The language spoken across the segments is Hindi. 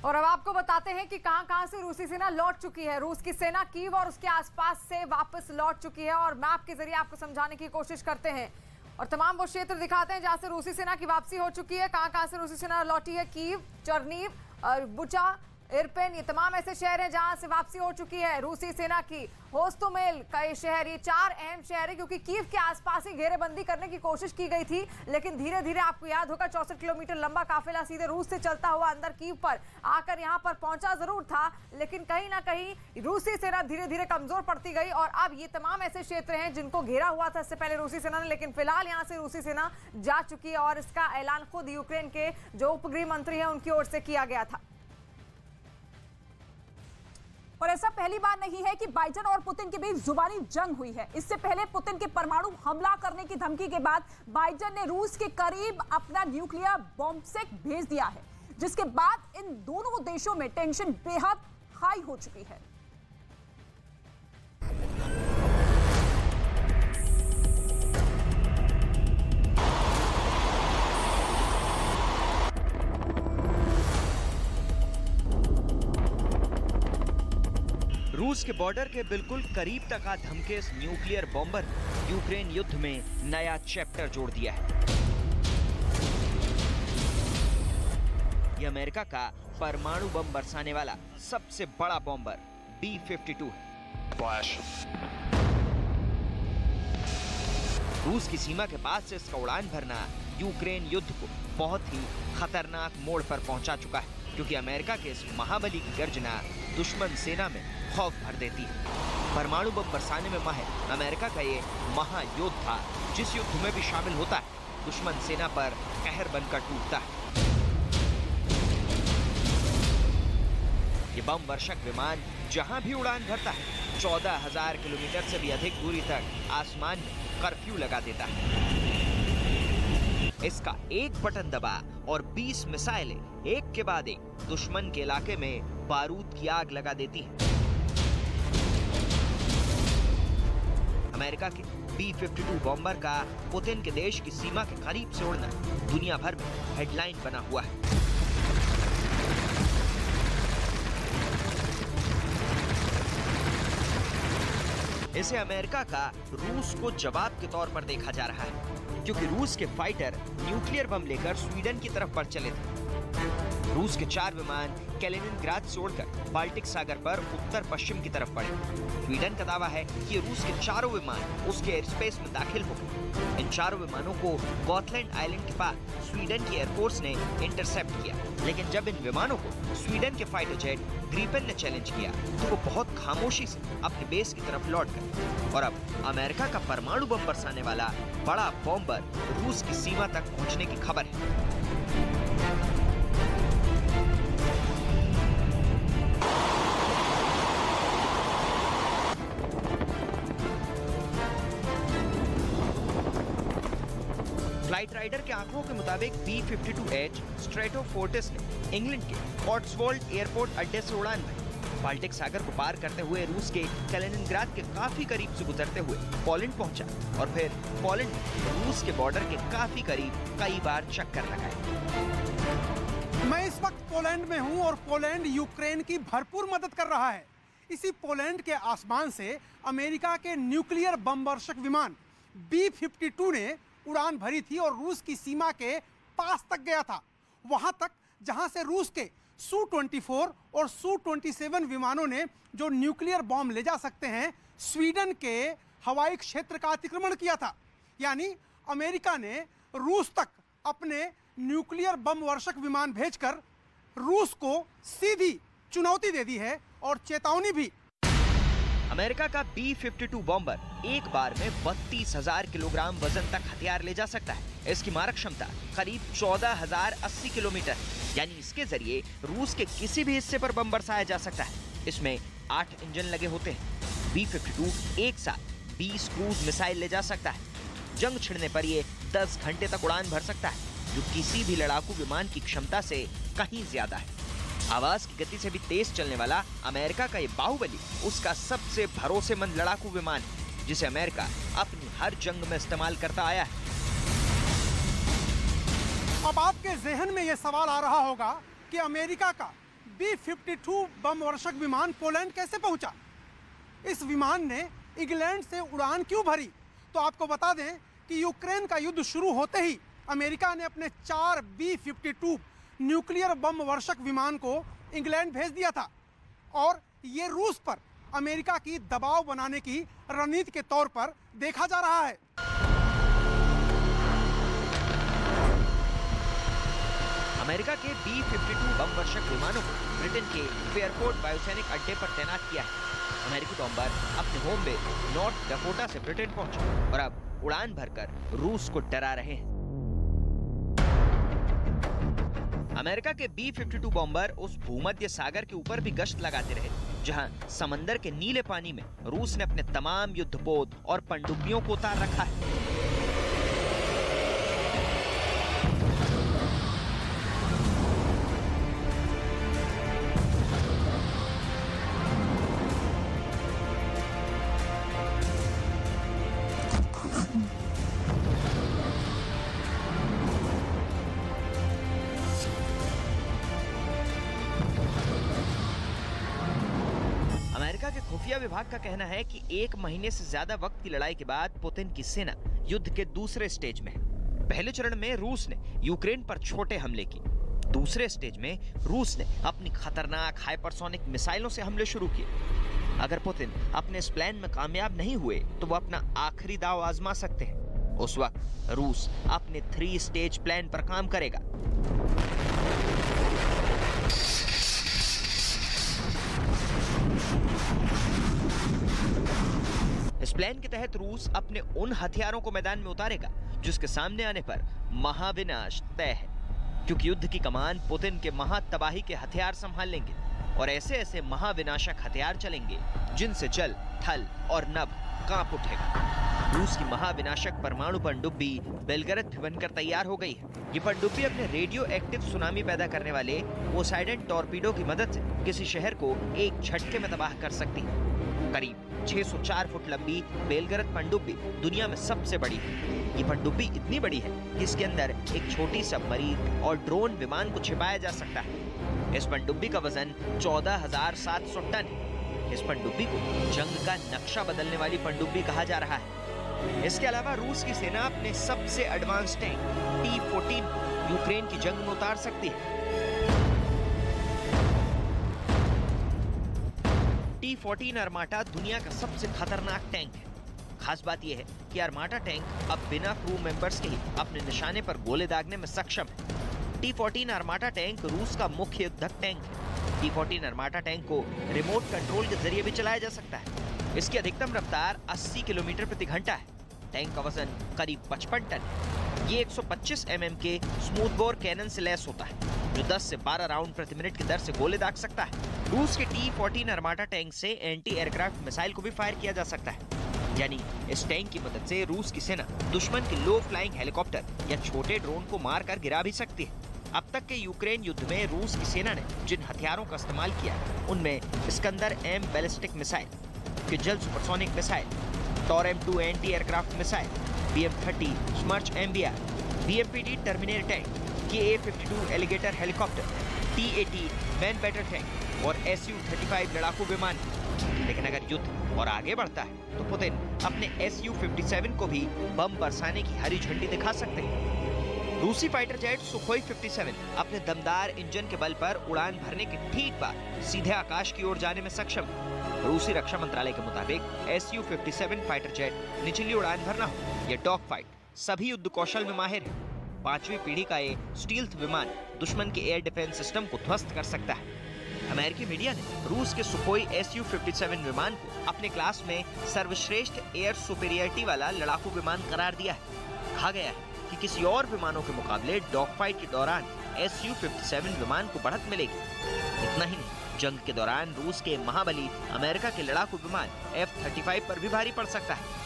और अब आपको बताते हैं कि कहां-कहां से रूसी सेना लौट चुकी है। रूस की सेना कीव और उसके आसपास से वापस लौट चुकी है और मैप के जरिए आपको समझाने की कोशिश करते हैं और तमाम वो क्षेत्र दिखाते हैं जहां से रूसी सेना की वापसी हो चुकी है। कहां-कहां से रूसी सेना लौटी है। कीव, चर्नीव, बुचा, इरपिन, ये तमाम ऐसे शहर हैं जहां से वापसी हो चुकी है रूसी सेना की। होस्टोमेल का ये शहर, ये 4 अहम शहर है क्योंकि कीव के आसपास ही घेरेबंदी करने की कोशिश की गई थी, लेकिन धीरे धीरे आपको याद होगा 64 किलोमीटर लंबा काफिला सीधे रूस से चलता हुआ अंदर कीव पर आकर यहां पर पहुंचा जरूर था, लेकिन कहीं ना कहीं रूसी सेना धीरे धीरे कमजोर पड़ती गई और अब ये तमाम ऐसे क्षेत्र हैं जिनको घेरा हुआ था इससे पहले रूसी सेना ने, लेकिन फिलहाल यहां से रूसी सेना जा चुकी है और इसका ऐलान खुद यूक्रेन के जो उपगृह मंत्री हैं उनकी ओर से किया गया था। और ऐसा पहली बार नहीं है कि बाइडेन और पुतिन के बीच जुबानी जंग हुई है। इससे पहले पुतिन के परमाणु हमला करने की धमकी के बाद बाइडेन ने रूस के करीब अपना न्यूक्लियर बॉम्बसेट भेज दिया है, जिसके बाद इन दोनों देशों में टेंशन बेहद हाई हो चुकी है। रूस के बॉर्डर के बिल्कुल करीब तक आ धमके इस न्यूक्लियर बॉम्बर यूक्रेन युद्ध में नया चैप्टर जोड़ दिया है। यह अमेरिका का परमाणु बम बरसाने वाला सबसे बड़ा बॉम्बर B-52 है। रूस की सीमा के पास से इसका उड़ान भरना यूक्रेन युद्ध को बहुत ही खतरनाक मोड़ पर पहुंचा चुका है, क्योंकि अमेरिका के इस महाबली की गर्जना दुश्मन सेना में खौफ भर देती है। परमाणु बम बरसाने में माहिर अमेरिका का ये महायोद्धा जिस युद्ध में भी शामिल होता है दुश्मन सेना पर कहर बनकर टूटता है। ये बम वर्षक विमान जहां भी उड़ान भरता है 14,000 किलोमीटर से भी अधिक दूरी तक आसमान में कर्फ्यू लगा देता है। इसका एक बटन दबा और 20 मिसाइलें एक के बाद एक दुश्मन के इलाके में बारूद की आग लगा देती हैं। अमेरिका के B-52 बॉम्बर का पुतिन के देश की सीमा के करीब से उड़ना दुनिया भर में हेडलाइन बना हुआ है। इसे अमेरिका का रूस को जवाब के तौर पर देखा जा रहा है, क्योंकि रूस के फाइटर न्यूक्लियर बम लेकर स्वीडन की तरफ बढ़ चले थे। रूस के 4 विमान कैलिनिनग्राद से उड़कर बाल्टिक सागर पर उत्तर पश्चिम की तरफ बढ़े। स्वीडन का दावा है कि रूस के 4 विमान उसके एयर स्पेस में दाखिल हो गए। इन 4 विमानों को गॉटलैंड आइलैंड के पास स्वीडन की एयरफोर्स ने इंटरसेप्ट किया, लेकिन जब इन विमानों को स्वीडन के फाइटर जेट ग्रिपेन ने चैलेंज किया तो वो बहुत खामोशी से अपने बेस की तरफ लौट गए। और अब अमेरिका का परमाणु बम बरसाने वाला बड़ा बॉम्बर रूस की सीमा तक पहुंचने की खबर है। फ्लाइट राइडर के आंकड़ों के मुताबिक B-52H स्ट्रेटोफोर्टिस ने इंग्लैंड के कॉट्सवोल्ड एयरपोर्ट अड्डे से उड़ान भरी। बाल्टिक सागर को पार करते हुए रूस के कैलिनिनग्राद के काफी करीब से गुजरते हुए पोलैंड पहुंचा और फिर पोलैंड में रूस के बॉर्डर के काफी करीब कई बार चक्कर लगाए। मैं इस वक्त पोलैंड में हूं और पोलैंड यूक्रेन की भरपूर मदद कर रहा है। इसी पोलैंड के आसमान से अमेरिका के न्यूक्लियर बम वर्षक विमान B-52 ने उड़ान भरी थी और रूस की सीमा के पास तक गया था, वहां तक जहां से रूस के Su-24 और Su-27 विमानों ने जो न्यूक्लियर बॉम्ब ले जा सकते हैं स्वीडन के हवाई क्षेत्र का अतिक्रमण किया था। यानी अमेरिका ने रूस तक अपने न्यूक्लियर बम वर्षक विमान भेजकर रूस को सीधी चुनौती दे दी है और चेतावनी भी। अमेरिका का B-52 बॉम्बर एक बार में 32,000 किलोग्राम वजन तक हथियार ले जा सकता है। इसकी मारक क्षमता करीब 14,080 किलोमीटर, यानी इसके जरिए रूस के किसी भी हिस्से पर बम बरसाया जा सकता है। इसमें 8 इंजन लगे होते हैं। B-52 एक साथ 20 क्रूज मिसाइल ले जा सकता है। जंग छिड़ने पर ये 10 घंटे तक उड़ान भर सकता है, जो किसी भी लड़ाकू विमान की क्षमता से कहीं ज्यादा है। आवाज की गति से भी तेज चलने वाला अमेरिका का ये बाहुबली उसका सबसे भरोसेमंद लड़ाकू विमान है, जिसे अमेरिका अपनी हर जंग में इस्तेमाल करता आया है। अब आपके जहन में यह सवाल आ रहा होगा कि अमेरिका का B-52 बम वर्षक विमान पोलैंड कैसे पहुंचा? इस विमान ने इंग्लैंड से उड़ान क्यों भरी? तो आपको बता दें कि यूक्रेन का युद्ध शुरू होते ही अमेरिका ने अपने 4 B-52 न्यूक्लियर बम वर्षक विमान को इंग्लैंड भेज दिया था और ये रूस पर अमेरिका की दबाव बनाने की रणनीति के तौर पर देखा जा रहा है। अमेरिका के B-52 बम वर्षक विमानों को ब्रिटेन के फेयरपोर्ट वायुसैनिक अड्डे पर तैनात किया है। अमेरिकी बॉम्बर अपने होम बेस नॉर्थ डकोटा से ब्रिटेन पहुंचे और अब उड़ान भरकर रूस को डरा रहे हैं। अमेरिका के B-52 बॉम्बर उस भूमध्य सागर के ऊपर भी गश्त लगाते रहे, जहां समंदर के नीले पानी में रूस ने अपने तमाम युद्धपोत और पनडुब्बियों को उतार रखा है। अमेरिका के खुफिया विभाग का कहना है कि 1 महीने से ज्यादा वक्त की लड़ाई के बाद पुतिन की सेना युद्ध के दूसरे स्टेज में है। पहले चरण में रूस ने यूक्रेन पर छोटे हमले किए। दूसरे स्टेज में रूस ने अपनी खतरनाक हाइपरसोनिक मिसाइलों से हमले शुरू किए। अगर पुतिन अपने इस प्लान में कामयाब नहीं हुए तो वो अपना आखिरी दांव आजमा सकते हैं। उस वक्त रूस अपने 3 स्टेज प्लान पर काम करेगा। इस प्लान के तहत रूस अपने उन हथियारों को मैदान में उतारेगा जिसके सामने आने पर महाविनाश तय है, क्योंकि युद्ध की कमान पुतिन के महातबाही के हथियार संभाल लेंगे और ऐसे ऐसे महाविनाशक हथियार चलेंगे जिनसे जल, थल और नभ कांप उठेगा। रूस की महाविनाशक परमाणु पनडुब्बी बेलगरद भी बनकर तैयार हो गई है। ये पनडुब्बी अपने रेडियो एक्टिव सुनामी पैदा करने वाले पोसाइडन टॉर्पीडो की मदद से किसी शहर को एक झटके में तबाह कर सकती है। करीब 604 फुट लंबी बेलगरद पनडुब्बी दुनिया में सबसे बड़ी है। ये पनडुब्बी इतनी बड़ी है कि इसके अंदर एक छोटी सबमरीन और ड्रोन विमान को छिपाया जा सकता है। इस पनडुब्बी का वजन 14,700 टन है। इस पनडुब्बी को जंग का नक्शा बदलने वाली पनडुब्बी कहा जा रहा है। इसके अलावा रूस की सेना अपने सबसे एडवांस टैंक T-14 यूक्रेन की जंग में उतार सकती है। T-14 अर्माटा दुनिया का सबसे खतरनाक टैंक है। खास बात यह है कि अर्माटा टैंक अब बिना क्रू मेंबर्स के ही अपने निशाने पर गोले दागने में सक्षम है। T-14 अर्माटा टैंक रूस का मुख्य युद्धक टैंक है। T-14 अर्माटा टैंक को रिमोट कंट्रोल के जरिए भी चलाया जा सकता है। इसकी अधिकतम रफ्तार 80 किलोमीटर प्रति घंटा है। टैंक का वजन करीब 55 टन है। ये 125 mm के स्मूथ बोर कैनन से लैस होता है, जो 10 से 12 राउंड प्रति मिनट की दर से गोले दाग सकता है। रूस के T-14 अर्माटा टैंक से एंटी एयरक्राफ्ट मिसाइल को भी फायर किया जा सकता है। यानी इस टैंक की मदद से रूस की सेना दुश्मन के लो फ्लाइंग हेलीकॉप्टर या छोटे ड्रोन को मारकर गिरा भी सकती है। अब तक के यूक्रेन युद्ध में रूस की सेना ने जिन हथियारों का इस्तेमाल किया उनमें Iskander M ballistic missile, Kinzhal supersonic missile, Tor M2 anti aircraft missile, BM-30 Smerch MBR, BMPD terminator tank, KA-52 alligator helicopter, T-80 main battle tank और Su-35 लड़ाकू विमान। लेकिन अगर युद्ध और आगे बढ़ता है तो पुतिन अपने Su-57 को भी बम बरसाने की हरी झंडी दिखा सकते हैं। रूसी फाइटर जेट सुखोई 57 अपने दमदार इंजन के बल पर उड़ान भरने के ठीक बाद सीधे आकाश की ओर जाने में सक्षम है। रूसी रक्षा मंत्रालय के मुताबिक Su-57 फाइटर जेट निचली उड़ान भरना हो या डॉग फाइट, सभी युद्ध कौशल में माहिर है। 5वीं पीढ़ी का ये स्टील्थ विमान दुश्मन के एयर डिफेंस सिस्टम को ध्वस्त कर सकता है। अमेरिकी मीडिया ने रूस के सुखोई Su-57 विमान को अपने क्लास में सर्वश्रेष्ठ एयर सुपीरियरिटी वाला लड़ाकू विमान करार दिया है। कहा गया है कि किसी और विमानों के मुकाबले डॉग फाइट के दौरान Su-57 विमान को बढ़त मिलेगी। इतना ही नहीं, जंग के दौरान रूस के महाबली अमेरिका के लड़ाकू विमान F-35 पर भी भारी पड़ सकता है।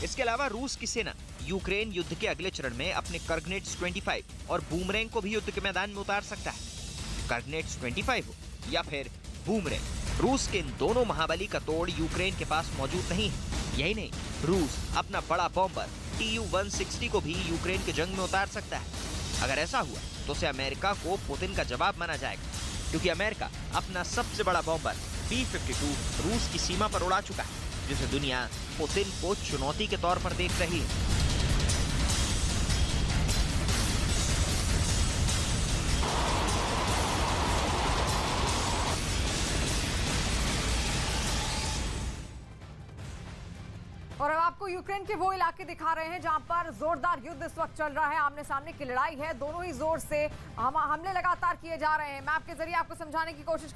इसके अलावा रूस की सेना यूक्रेन युद्ध के अगले चरण में अपने कर्गनेट्स 25 और बूमरैंग को भी युद्ध के मैदान में उतार सकता है। कर्गनेट्स 25 हो या फिर बूमरैंग, रूस के इन दोनों महाबली का तोड़ यूक्रेन के पास मौजूद नहीं है। यही नहीं, रूस अपना बड़ा बॉम्बर Tu-160 को भी यूक्रेन की जंग में उतार सकता है। अगर ऐसा हुआ तो उसे अमेरिका को पुतिन का जवाब माना जाएगा, क्योंकि अमेरिका अपना सबसे बड़ा बॉम्बर B-52 रूस की सीमा पर उड़ा चुका है, जिसे दुनिया पुतिन को चुनौती के तौर पर देख रही है। और अब आपको यूक्रेन के वो इलाके दिखा रहे हैं जहां पर जोरदार युद्ध इस वक्त चल रहा है। आमने सामने की लड़ाई है, दोनों ही जोर से हमले लगातार किए जा रहे हैं। मैं आपके जरिए आपको समझाने की कोशिश